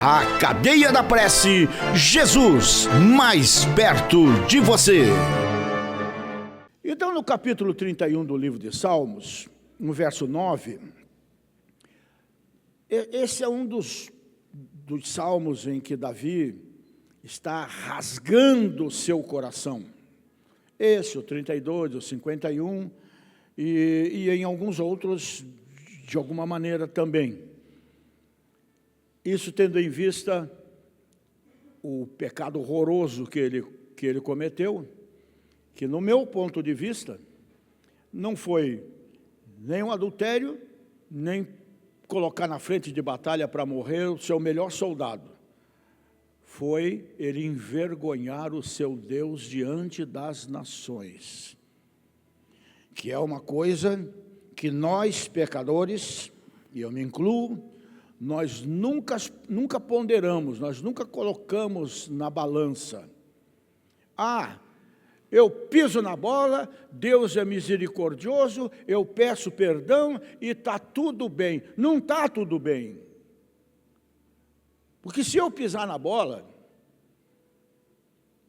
A Cadeia da Prece, Jesus mais perto de você. Então, no capítulo 31 do livro de Salmos, no verso 9, esse é um dos salmos em que Davi está rasgando o seu coração. Esse, o 32, o 51, e em alguns outros, de alguma maneira também. Isso tendo em vista o pecado horroroso que ele cometeu, que no meu ponto de vista, não foi nem um adultério, nem colocar na frente de batalha para morrer o seu melhor soldado. Foi ele envergonhar o seu Deus diante das nações. Que é uma coisa que nós, pecadores, e eu me incluo, nós nunca ponderamos, nós nunca colocamos na balança. Eu piso na bola, Deus é misericordioso, eu peço perdão e está tudo bem. Não está tudo bem. Porque se eu pisar na bola,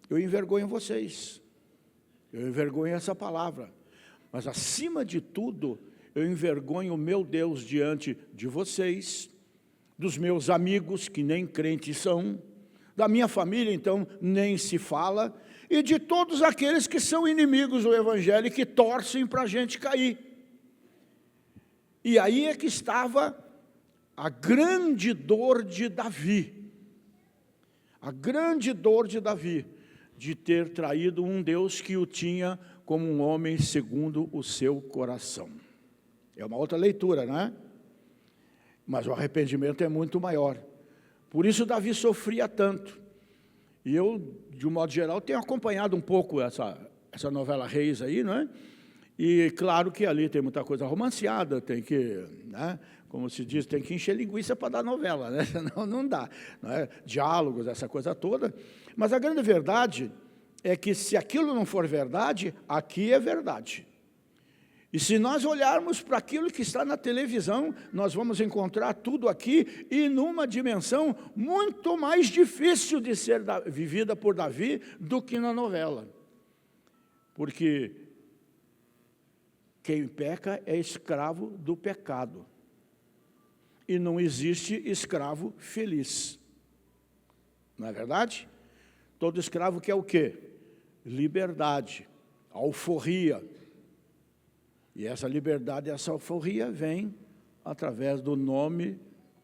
eu envergonho vocês. Eu envergonho essa palavra. Mas, acima de tudo, eu envergonho o meu Deus diante de vocês, dos meus amigos, que nem crentes são, da minha família, então, nem se fala, e de todos aqueles que são inimigos do Evangelho e que torcem para a gente cair. E aí é que estava a grande dor de Davi. A grande dor de Davi, de ter traído um Deus que o tinha como um homem segundo o seu coração. É uma outra leitura, não é? Mas o arrependimento é muito maior. Por isso Davi sofria tanto. E eu, de um modo geral, tenho acompanhado um pouco essa novela Reis aí, não é? E claro que ali tem muita coisa romanceada, tem que, né, como se diz, tem que encher linguiça para dar novela, né? Senão não dá, não é? Diálogos, essa coisa toda. Mas a grande verdade é que se aquilo não for verdade, aqui é verdade. E se nós olharmos para aquilo que está na televisão, nós vamos encontrar tudo aqui e numa dimensão muito mais difícil de ser vivida por Davi do que na novela. Porque quem peca é escravo do pecado. E não existe escravo feliz. Não é verdade? Todo escravo quer o quê? Liberdade, alforria. E essa liberdade, essa alforria vem através do nome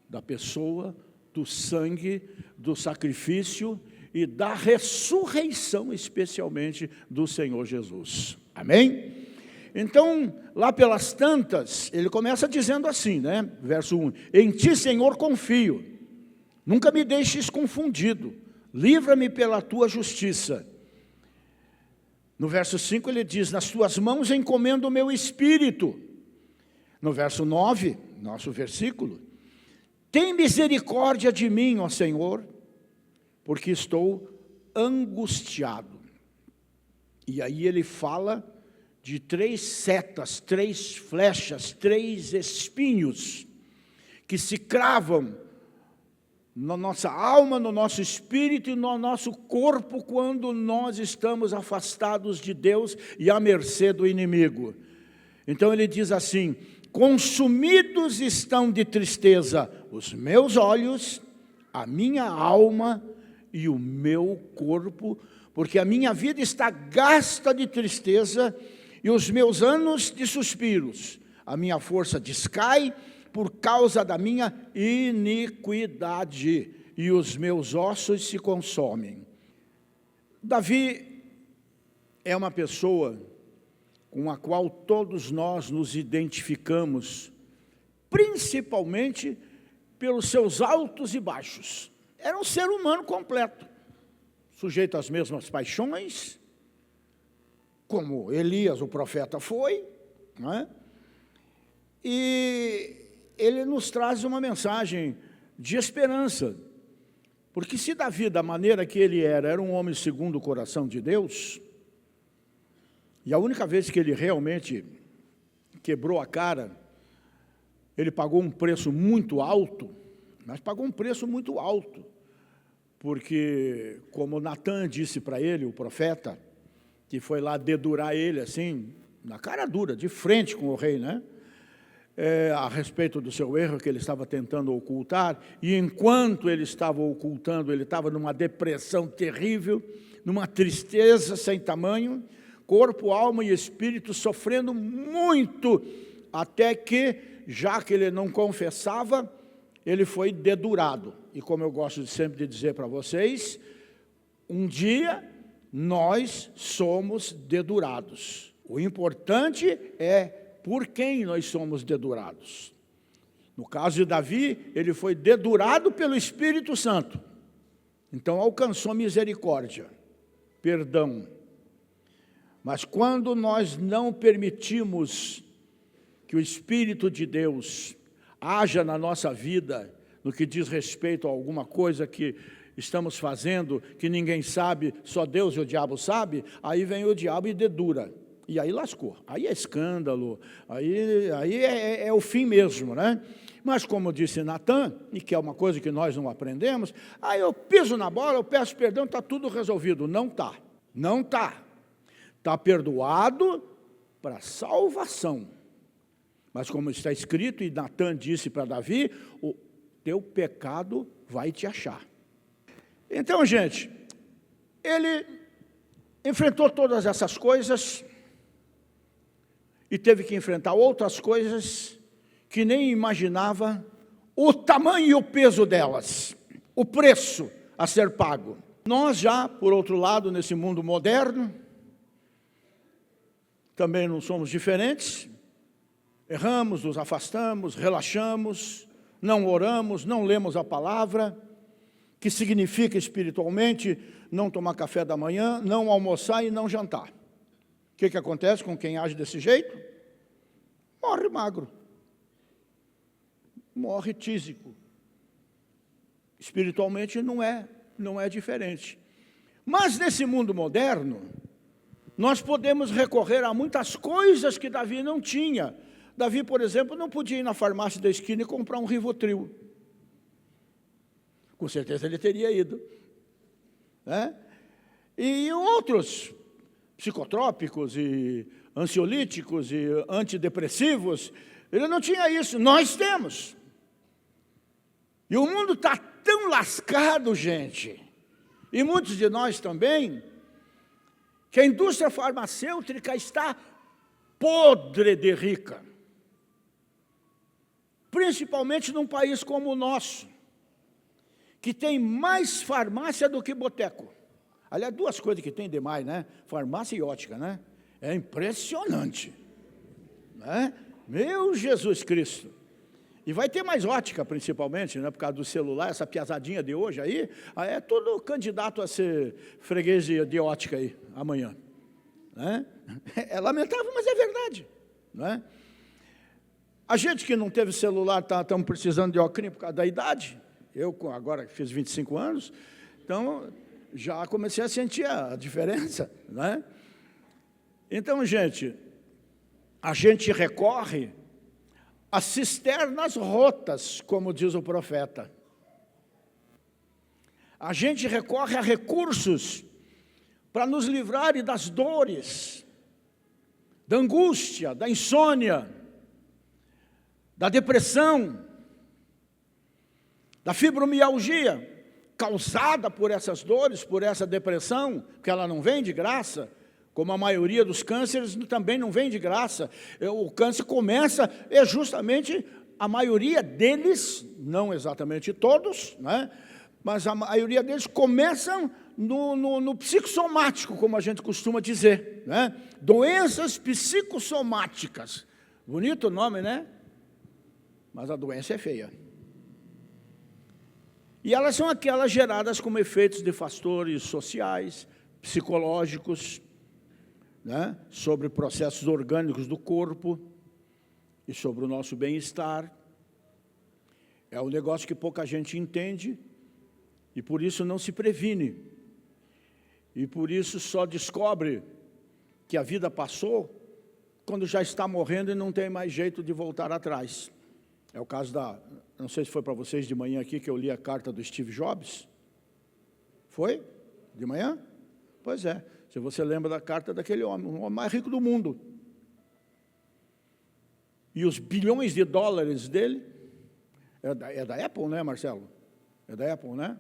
da pessoa, do sangue, do sacrifício e da ressurreição, especialmente do Senhor Jesus. Amém? Então, lá pelas tantas, ele começa dizendo assim, né? Verso 1, em ti, Senhor, confio, nunca me deixes confundido, livra-me pela tua justiça. No verso 5 ele diz, nas tuas mãos encomendo o meu espírito. No verso 9, nosso versículo, tem misericórdia de mim, ó Senhor, porque estou angustiado. E aí ele fala de 3 setas, 3 flechas, 3 espinhos, que se cravam na nossa alma, no nosso espírito e no nosso corpo, quando nós estamos afastados de Deus e à mercê do inimigo. Então ele diz assim, consumidos estão de tristeza os meus olhos, a minha alma e o meu corpo, porque a minha vida está gasta de tristeza e os meus anos de suspiros. A minha força descai por causa da minha iniquidade, e os meus ossos se consomem. Davi é uma pessoa com a qual todos nós nos identificamos, principalmente pelos seus altos e baixos. Era um ser humano completo, sujeito às mesmas paixões, como Elias, o profeta, foi, não é? E ele nos traz uma mensagem de esperança, porque se Davi, da maneira que ele era um homem segundo o coração de Deus, e a única vez que ele realmente quebrou a cara, ele pagou um preço muito alto, Mas pagou um preço muito alto, porque, como Natã disse para ele, o profeta, que foi lá dedurar ele, assim, na cara dura, de frente com o rei, né? A respeito do seu erro que ele estava tentando ocultar, e enquanto ele estava ocultando, ele estava numa depressão terrível, numa tristeza sem tamanho, corpo, alma e espírito sofrendo muito, até que, já que ele não confessava, ele foi dedurado. E como eu gosto sempre de dizer para vocês, um dia nós somos dedurados. O importante é por quem nós somos dedurados. No caso de Davi, ele foi dedurado pelo Espírito Santo. Então alcançou misericórdia, perdão. Mas quando nós não permitimos que o Espírito de Deus haja na nossa vida, no que diz respeito a alguma coisa que estamos fazendo, que ninguém sabe, só Deus e o diabo sabe, aí vem o diabo e dedura. E aí lascou. Aí é escândalo, aí é o fim mesmo, né? Mas como disse Natã, e que é uma coisa que nós não aprendemos, aí eu piso na bola, eu peço perdão, está tudo resolvido. Não está. Não está. Está perdoado para salvação. Mas como está escrito, e Natã disse para Davi, o teu pecado vai te achar. Então, gente, ele enfrentou todas essas coisas e teve que enfrentar outras coisas que nem imaginava o tamanho e o peso delas, o preço a ser pago. Nós já, por outro lado, nesse mundo moderno, também não somos diferentes. Erramos, nos afastamos, relaxamos, não oramos, não lemos a palavra, que significa espiritualmente não tomar café da manhã, não almoçar e não jantar. O que acontece com quem age desse jeito? Morre magro, morre tísico. Espiritualmente não é diferente. Mas nesse mundo moderno, nós podemos recorrer a muitas coisas que Davi não tinha. Davi, por exemplo, não podia ir na farmácia da esquina e comprar um Rivotril. Com certeza ele teria ido, né? E outros psicotrópicos e ansiolíticos e antidepressivos, ele não tinha isso, nós temos. E o mundo está tão lascado, gente, e muitos de nós também, que a indústria farmacêutica está podre de rica. Principalmente num país como o nosso, que tem mais farmácia do que boteco. Aliás, duas coisas que tem demais, né? Farmácia e ótica, né? É impressionante, né? Meu Jesus Cristo. E vai ter mais ótica, principalmente, né? Por causa do celular, essa piazadinha de hoje aí, é todo candidato a ser freguês de ótica aí, amanhã, né? É lamentável, mas é verdade, né? A gente que não teve celular, estamos precisando de óculos por causa da idade. Eu, agora fiz 25 anos, então já comecei a sentir a diferença, né? Então, gente, a gente recorre a cisternas rotas, como diz o profeta. A gente recorre a recursos para nos livrar das dores, da angústia, da insônia, da depressão, da fibromialgia, causada por essas dores, por essa depressão, porque ela não vem de graça, como a maioria dos cânceres também não vem de graça. O câncer começa, justamente, a maioria deles, não exatamente todos, né? Mas a maioria deles começam no psicossomático, como a gente costuma dizer, né? Doenças psicossomáticas. Bonito o nome, né? Mas a doença é feia. E elas são aquelas geradas como efeitos de fatores sociais, psicológicos, né, sobre processos orgânicos do corpo e sobre o nosso bem-estar. É um negócio que pouca gente entende e por isso não se previne. E por isso só descobre que a vida passou quando já está morrendo e não tem mais jeito de voltar atrás. É o caso não sei se foi para vocês de manhã aqui que eu li a carta do Steve Jobs. Foi? De manhã? Pois é. Se você lembra da carta daquele homem, o homem mais rico do mundo. E os bilhões de dólares dele, é da Apple, né, Marcelo? É da Apple, né?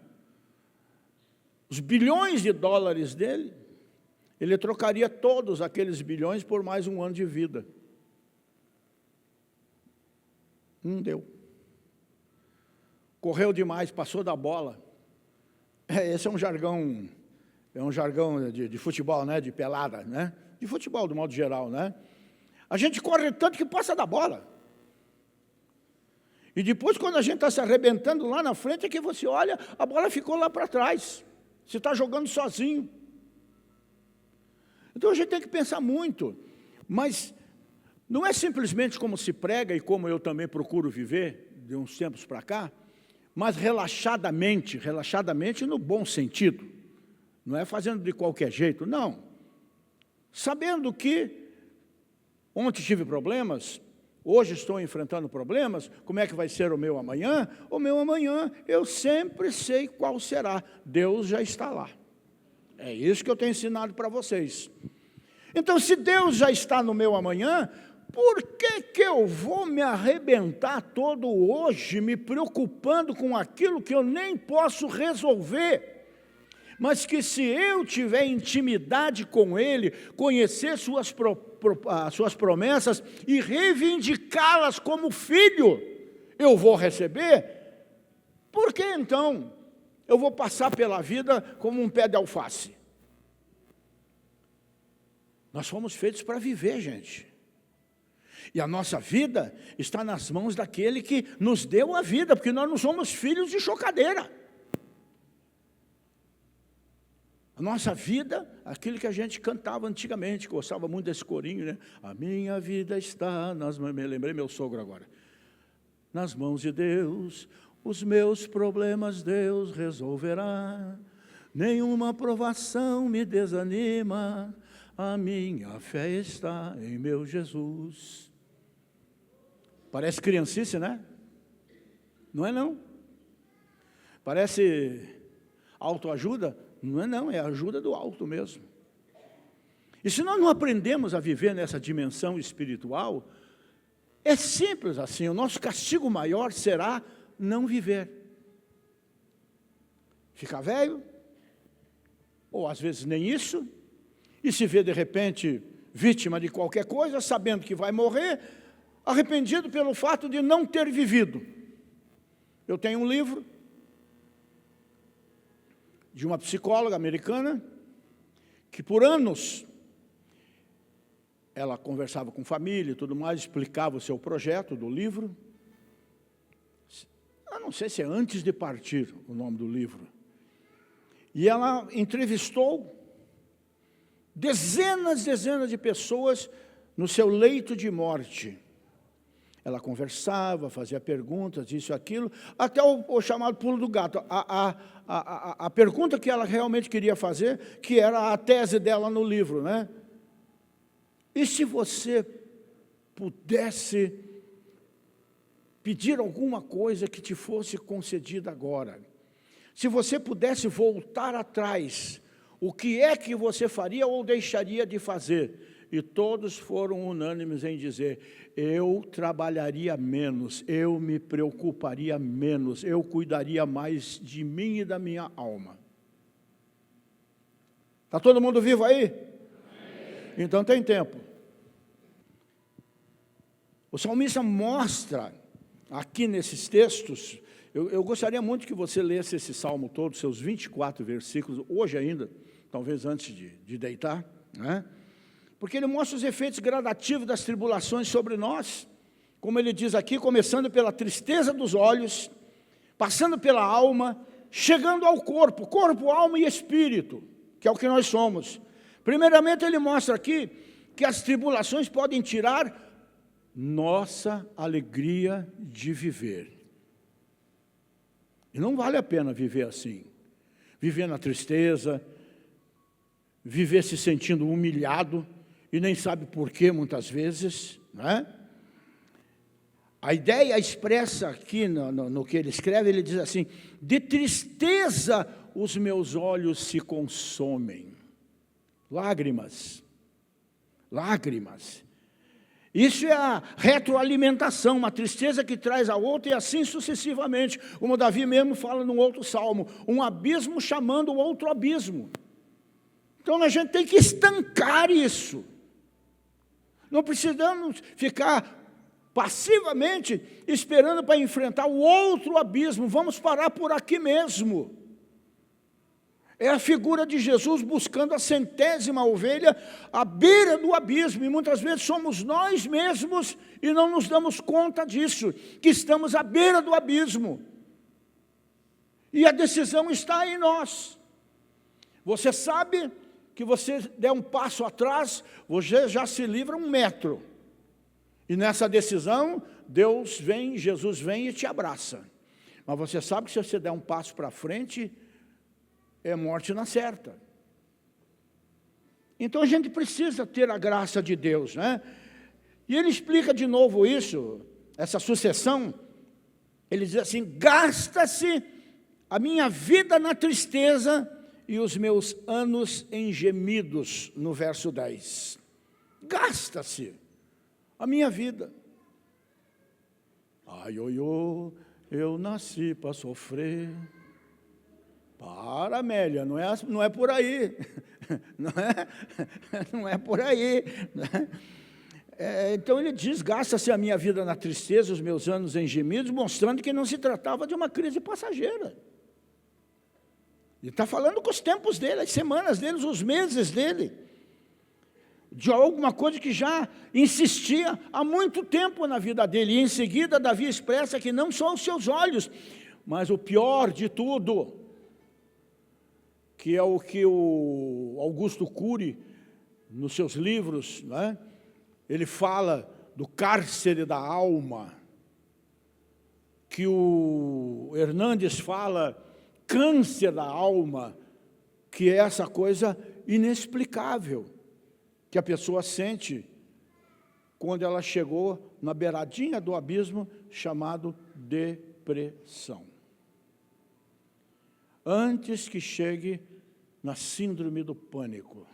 Os bilhões de dólares dele, ele trocaria todos aqueles bilhões por mais um ano de vida. Não deu. Correu demais, passou da bola. Esse é um jargão de futebol, né? De pelada, né? De futebol, do modo geral, né? A gente corre tanto que passa da bola. E depois, quando a gente está se arrebentando lá na frente, é que você olha, a bola ficou lá para trás. Você está jogando sozinho. Então a gente tem que pensar muito. Mas não é simplesmente como se prega e como eu também procuro viver, de uns tempos para cá, mas relaxadamente no bom sentido. Não é fazendo de qualquer jeito, não. Sabendo que ontem tive problemas, hoje estou enfrentando problemas, como é que vai ser o meu amanhã? O meu amanhã eu sempre sei qual será, Deus já está lá. É isso que eu tenho ensinado para vocês. Então, se Deus já está no meu amanhã, por que eu vou me arrebentar todo hoje, me preocupando com aquilo que eu nem posso resolver? Mas que se eu tiver intimidade com Ele, conhecer suas promessas e reivindicá-las como filho, eu vou receber? Por que então eu vou passar pela vida como um pé de alface? Nós fomos feitos para viver, gente. E a nossa vida está nas mãos daquele que nos deu a vida, porque nós não somos filhos de chocadeira. A nossa vida, aquilo que a gente cantava antigamente, gostava muito desse corinho, né? A minha vida está nas mãos, me lembrei meu sogro agora. Nas mãos de Deus, os meus problemas Deus resolverá. Nenhuma provação me desanima, a minha fé está em meu Jesus. Parece criancice, né? Não é não. Parece autoajuda? Não é não, é a ajuda do alto mesmo. E se nós não aprendemos a viver nessa dimensão espiritual, é simples assim, o nosso castigo maior será não viver. Ficar velho, ou às vezes nem isso, e se vê de repente vítima de qualquer coisa, sabendo que vai morrer, arrependido pelo fato de não ter vivido. Eu tenho um livro de uma psicóloga americana, que por anos ela conversava com família e tudo mais, explicava o seu projeto do livro. Eu não sei se é Antes de Partir o nome do livro. E ela entrevistou dezenas de pessoas no seu leito de morte. Ela conversava, fazia perguntas, isso e aquilo, até o chamado pulo do gato. A pergunta que ela realmente queria fazer, que era a tese dela no livro, né? E se você pudesse pedir alguma coisa que te fosse concedida agora? Se você pudesse voltar atrás, o que é que você faria ou deixaria de fazer? E todos foram unânimes em dizer, eu trabalharia menos, eu me preocuparia menos, eu cuidaria mais de mim e da minha alma. Está todo mundo vivo aí? Então tem tempo. O salmista mostra aqui nesses textos, eu gostaria muito que você lesse esse salmo todo, seus 24 versículos, hoje ainda, talvez antes de deitar, né? Porque ele mostra os efeitos gradativos das tribulações sobre nós, como ele diz aqui, começando pela tristeza dos olhos, passando pela alma, chegando ao corpo, alma e espírito, que é o que nós somos. Primeiramente ele mostra aqui que as tribulações podem tirar nossa alegria de viver. E não vale a pena viver assim, viver na tristeza, viver se sentindo humilhado, e nem sabe por quê muitas vezes, né? A ideia expressa aqui no que ele escreve, ele diz assim: de tristeza os meus olhos se consomem. Lágrimas. Lágrimas. Isso é a retroalimentação, uma tristeza que traz a outra e assim sucessivamente. Como Davi mesmo fala num outro salmo, um abismo chamando o outro abismo. Então a gente tem que estancar isso. Não precisamos ficar passivamente esperando para enfrentar o outro abismo. Vamos parar por aqui mesmo. É a figura de Jesus buscando a 100ª ovelha à beira do abismo. E muitas vezes somos nós mesmos e não nos damos conta disso, que estamos à beira do abismo. E a decisão está em nós. Você sabe que você der um passo atrás, você já se livra 1 metro. E nessa decisão, Jesus vem e te abraça. Mas você sabe que se você der um passo para frente, é morte na certa. Então a gente precisa ter a graça de Deus, né? E ele explica de novo isso, essa sucessão. Ele diz assim: gasta-se a minha vida na tristeza e os meus anos em gemidos, no verso 10. Gasta-se a minha vida. Ai, eu nasci para sofrer. Para, Amélia, não é por aí, não é por aí. Então ele diz: gasta-se a minha vida na tristeza, os meus anos em gemidos, mostrando que não se tratava de uma crise passageira. Ele está falando com os tempos dele, as semanas dele, os meses dele, de alguma coisa que já insistia há muito tempo na vida dele. E em seguida Davi expressa que não só os seus olhos, mas o pior de tudo, que é o que o Augusto Cury, nos seus livros, né, ele fala do cárcere da alma, que o Hernandes fala câncer da alma, que é essa coisa inexplicável que a pessoa sente quando ela chegou na beiradinha do abismo, chamado depressão. Antes que chegue na síndrome do pânico,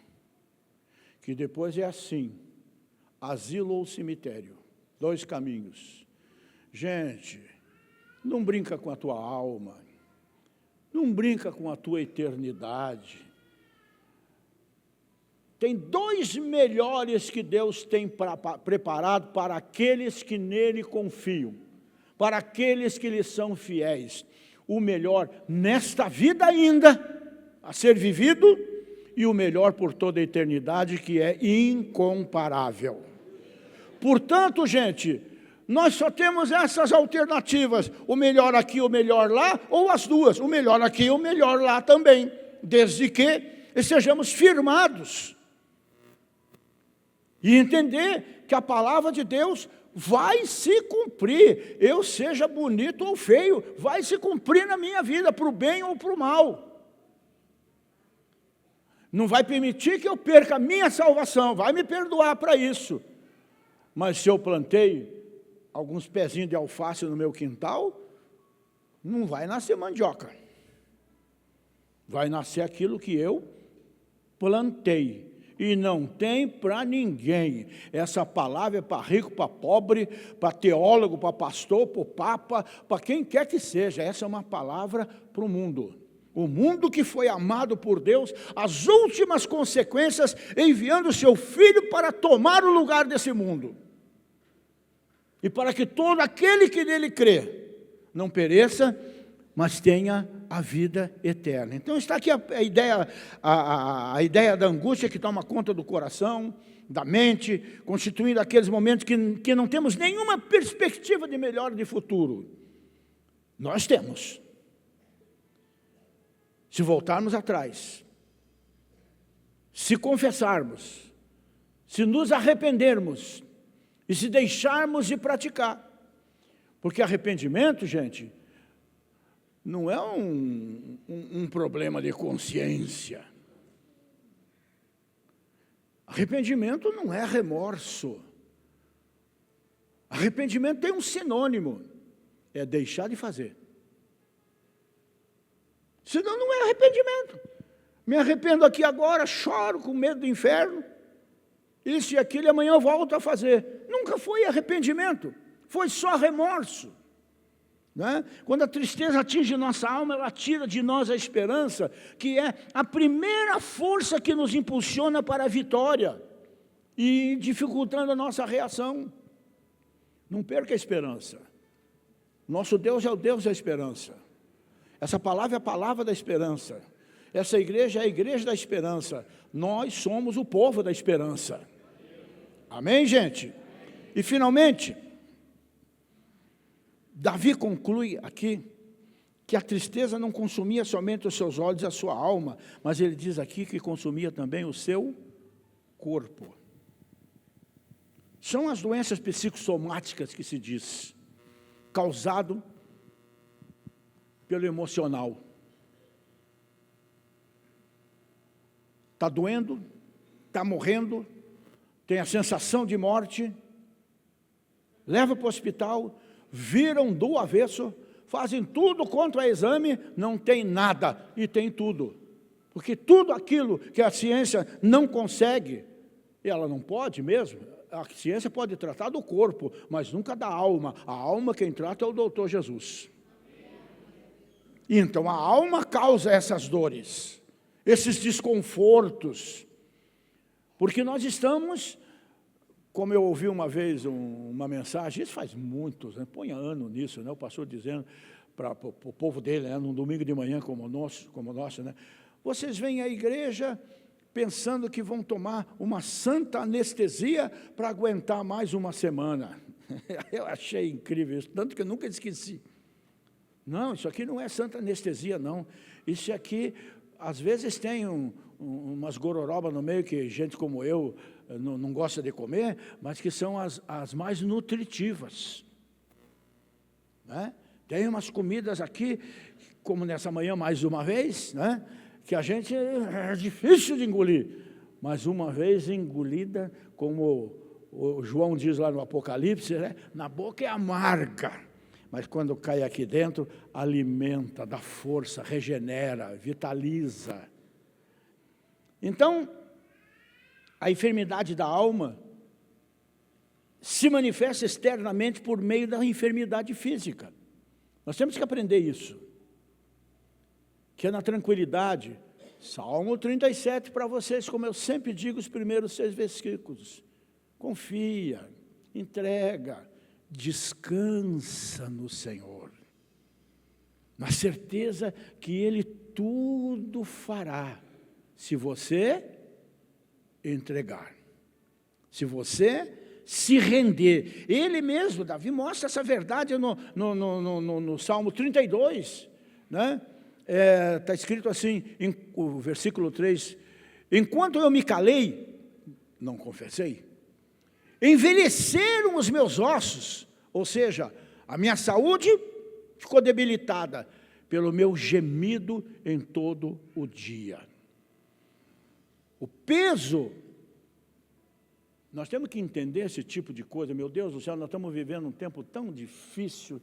que depois é assim, asilo ou cemitério, 2 caminhos. Gente, não brinca com a tua alma, não brinca com a tua eternidade. Tem 2 melhores que Deus tem preparado para aqueles que nele confiam, para aqueles que lhe são fiéis. O melhor nesta vida ainda a ser vivido e o melhor por toda a eternidade, que é incomparável. Portanto, gente, nós só temos essas alternativas: o melhor aqui, o melhor lá, ou as duas, o melhor aqui e o melhor lá também, desde que estejamos firmados e entender que a palavra de Deus vai se cumprir, eu seja bonito ou feio, vai se cumprir na minha vida, para o bem ou para o mal. Não vai permitir que eu perca a minha salvação, vai me perdoar para isso. Mas se eu plantei alguns pezinhos de alface no meu quintal, não vai nascer mandioca. Vai nascer aquilo que eu plantei. E não tem para ninguém. Essa palavra é para rico, para pobre, para teólogo, para pastor, para o papa, para quem quer que seja. Essa é uma palavra para o mundo. O mundo que foi amado por Deus, as últimas consequências, enviando o seu Filho para tomar o lugar desse mundo. E para que todo aquele que nele crê não pereça, mas tenha a vida eterna. Então está aqui a ideia da angústia que toma conta do coração, da mente, constituindo aqueles momentos que não temos nenhuma perspectiva de melhor de futuro. Nós temos. Se voltarmos atrás, se confessarmos, se nos arrependermos e se deixarmos de praticar. Porque arrependimento, gente, não é um problema de consciência. Arrependimento não é remorso. Arrependimento tem um sinônimo, é deixar de fazer. Senão não é arrependimento. Me arrependo aqui agora, choro com medo do inferno, isso e aquilo, e amanhã eu volto a fazer. Nunca foi arrependimento, foi só remorso. Né? Quando a tristeza atinge nossa alma, ela tira de nós a esperança, que é a primeira força que nos impulsiona para a vitória, e dificultando a nossa reação. Não perca a esperança. Nosso Deus é o Deus da esperança. Essa palavra é a palavra da esperança. Essa igreja é a igreja da esperança. Nós somos o povo da esperança. Amém, gente? E finalmente, Davi conclui aqui que a tristeza não consumia somente os seus olhos e a sua alma, mas ele diz aqui que consumia também o seu corpo. São as doenças psicossomáticas que se diz, causado pelo emocional. Está doendo, está morrendo, tem a sensação de morte, leva para o hospital, viram do avesso, fazem tudo contra exame, não tem nada, e tem tudo. Porque tudo aquilo que a ciência não consegue, e ela não pode mesmo, a ciência pode tratar do corpo, mas nunca da alma. A alma quem trata é o doutor Jesus. Então a alma causa essas dores, esses desconfortos, porque nós estamos, como eu ouvi uma vez uma mensagem, isso faz muitos, né? Põe ano nisso, né? O pastor dizendo para o povo dele, né? Num domingo de manhã como o nosso, né? Vocês vêm à igreja pensando que vão tomar uma santa anestesia para aguentar mais uma semana. Eu achei incrível isso, tanto que eu nunca esqueci. Não, isso aqui não é santa anestesia, não. Isso aqui, às vezes tem umas gororobas no meio que gente como eu não gosta de comer, mas que são as mais nutritivas. Né? Tem umas comidas aqui, como nessa manhã mais uma vez, né? Que a gente é difícil de engolir, mas uma vez engolida, como o João diz lá no Apocalipse, né? Na boca é amarga, mas quando cai aqui dentro, alimenta, dá força, regenera, vitaliza. Então, a enfermidade da alma se manifesta externamente por meio da enfermidade física. Nós temos que aprender isso, que é na tranquilidade. Salmo 37 para vocês, como eu sempre digo, os primeiros 6 versículos. Confia, entrega, descansa no Senhor, na certeza que Ele tudo fará, se você entregar, se você se render. Ele mesmo, Davi, mostra essa verdade no Salmo 32, né? Está escrito assim, o versículo 3, enquanto eu me calei, não confessei, envelheceram os meus ossos, ou seja, a minha saúde ficou debilitada pelo meu gemido em todo o dia. O peso, nós temos que entender esse tipo de coisa. Meu Deus do céu, nós estamos vivendo um tempo tão difícil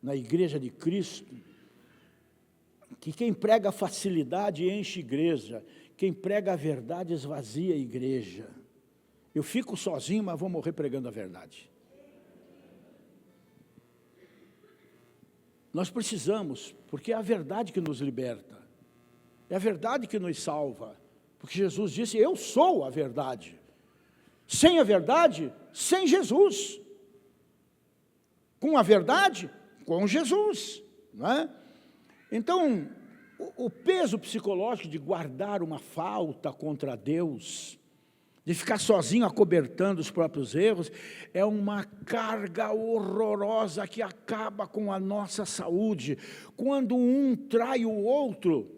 na igreja de Cristo, que quem prega facilidade enche igreja, quem prega a verdade esvazia a igreja. Eu fico sozinho, mas vou morrer pregando a verdade. Nós precisamos, porque é a verdade que nos liberta, é a verdade que nos salva, porque Jesus disse, eu sou a verdade. Sem a verdade, sem Jesus. Com a verdade, com Jesus, não é? Então, o peso psicológico de guardar uma falta contra Deus, de ficar sozinho acobertando os próprios erros, é uma carga horrorosa que acaba com a nossa saúde. Quando um trai o outro,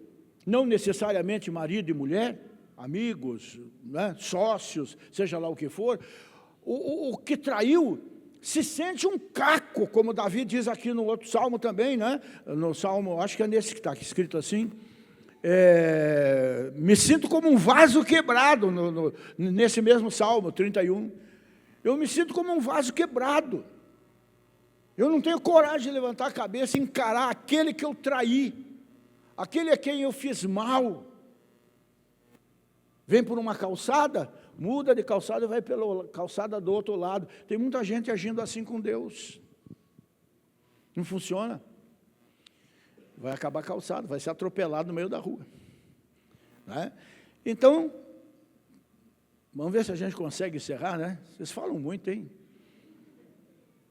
não necessariamente marido e mulher, amigos, né, sócios, seja lá o que for, o que traiu se sente um caco, como Davi diz aqui no outro salmo também, né? No salmo, acho que é nesse que está escrito assim, me sinto como um vaso quebrado, nesse mesmo salmo, 31, eu me sinto como um vaso quebrado, Eu não tenho coragem de levantar a cabeça e encarar aquele que eu traí, aquele a quem eu fiz mal. Vem por uma calçada, muda de calçada e vai pela calçada do outro lado. Tem muita gente agindo assim com Deus. Não funciona. Vai acabar a calçada, vai ser atropelado no meio da rua. Né? Então, vamos ver se a gente consegue encerrar, né? Vocês falam muito, hein?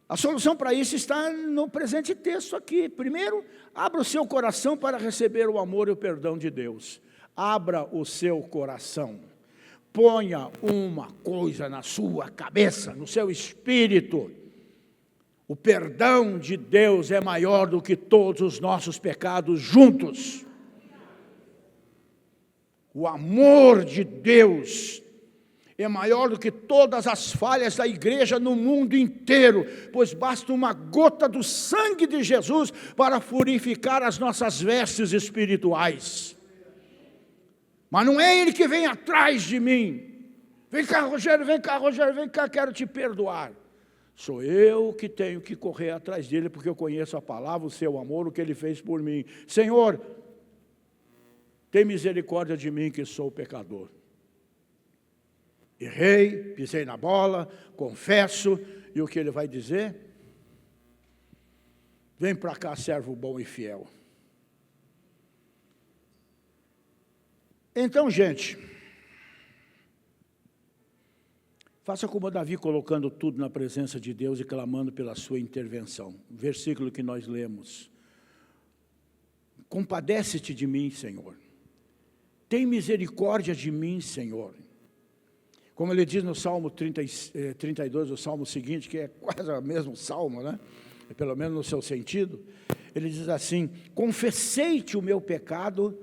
A solução para isso está no presente texto aqui. Primeiro, abra o seu coração para receber o amor e o perdão de Deus. Abra o seu coração. Ponha uma coisa na sua cabeça, no seu espírito. O perdão de Deus é maior do que todos os nossos pecados juntos. O amor de Deus é maior do que todas as falhas da igreja no mundo inteiro, pois basta uma gota do sangue de Jesus para purificar as nossas vestes espirituais. Mas não é Ele que vem atrás de mim. Vem cá, Rogério, vem cá, quero te perdoar. Sou eu que tenho que correr atrás dele, porque eu conheço a palavra, o seu amor, o que Ele fez por mim. Senhor, tem misericórdia de mim que sou pecador. Errei, pisei na bola, confesso, e o que Ele vai dizer? Vem para cá, servo bom e fiel. Então, gente, faça como Davi, colocando tudo na presença de Deus e clamando pela sua intervenção. Versículo que nós lemos. Compadece-te de mim, Senhor. Tem misericórdia de mim, Senhor. Como ele diz no Salmo 32, o Salmo seguinte, que é quase o mesmo Salmo, né? Pelo menos no seu sentido. Ele diz assim: confessei-te o meu pecado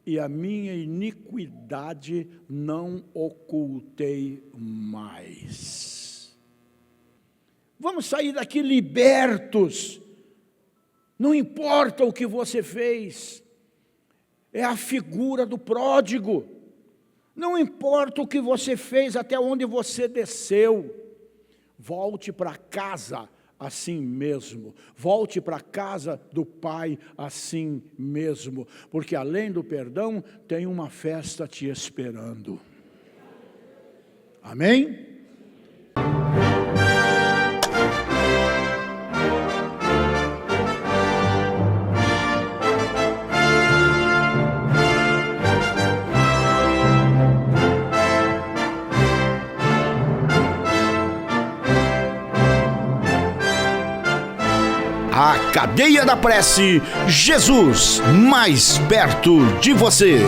e a minha iniquidade não ocultei mais. Vamos sair daqui libertos. Não importa o que você fez. É a figura do pródigo. Não importa o que você fez, até onde você desceu. Volte para casa assim mesmo. Volte para a casa do Pai assim mesmo. Porque além do perdão, tem uma festa te esperando. Amém? A Cadeia da Prece, Jesus mais perto de você.